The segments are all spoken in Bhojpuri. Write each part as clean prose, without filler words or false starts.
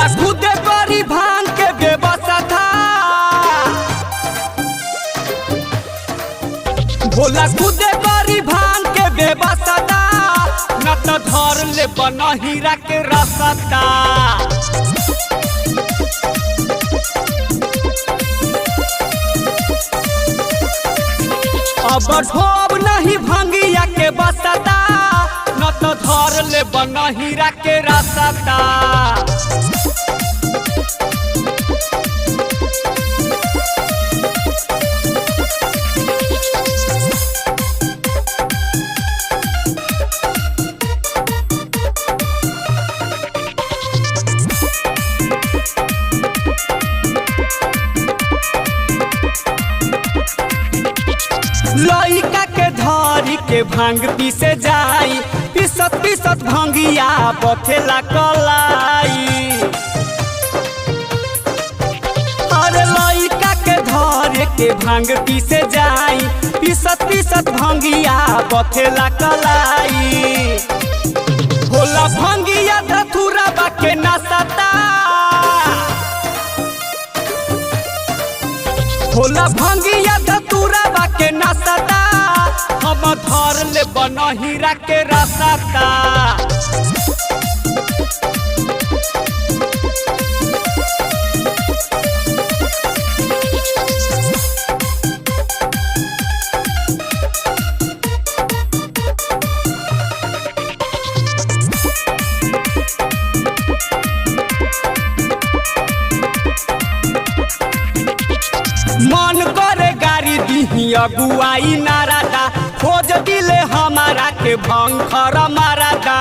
भोला खुदे बड़ी भांग के बेबसा था। भोला खुदे बड़ी भांग के बेबसा था। न तो धर ले बना हीरा के रसता। अब ढोब नहीं भंगिया के बसता। न तो धर ले बना हीरा के रसता। लइका के धरी के भांग पीसे जाई। पीसत पीसत भंगिया बथेला कलाई। अरे लइका के धरे के भांग पीसे जाई। पीसत पीसत भंगिया बथेला कलाई। भोला भंगिया धतूरा बाके नसता। भोला भंगिया धतूरा बाके नसता। हम धर ले बना हीरा के रसता। मन करे गाड़ी दीही अगुआई नारादा। खोज दिले हमारा के भंखर मारादा।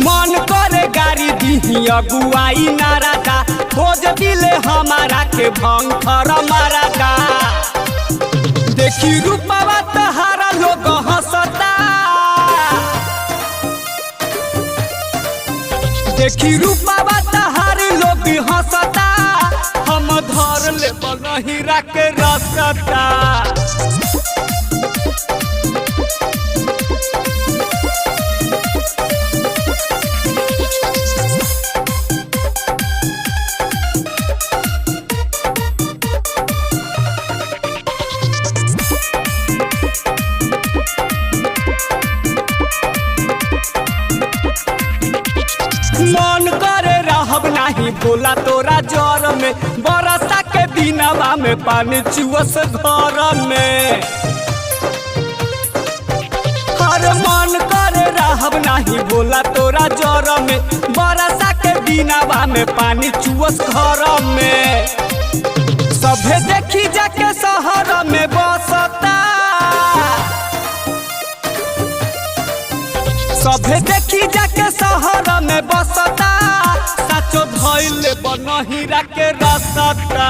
मन करे गाड़ी दीही अगुआई नारादा। खोज दिले हमारा के भंखर मारादा। देखी रूपवा तहारा लोग हंसता। देखी रूपवा तहार लोग हंसता। हम धर ले बना हीरा के रसता। मन करे रहब नहीं भोला तोरा जर में। बरसा के दिनवा में पानी चुअस घर में। हर मन करे रहब नहीं भोला तोरा जर में। बरसा के दिनवा में पानी चुअस घर में। सभे देखी जाके शहर में बसता। सभे देखी जाके शहर में बसता। सचो धइले बना हीरा के रसता।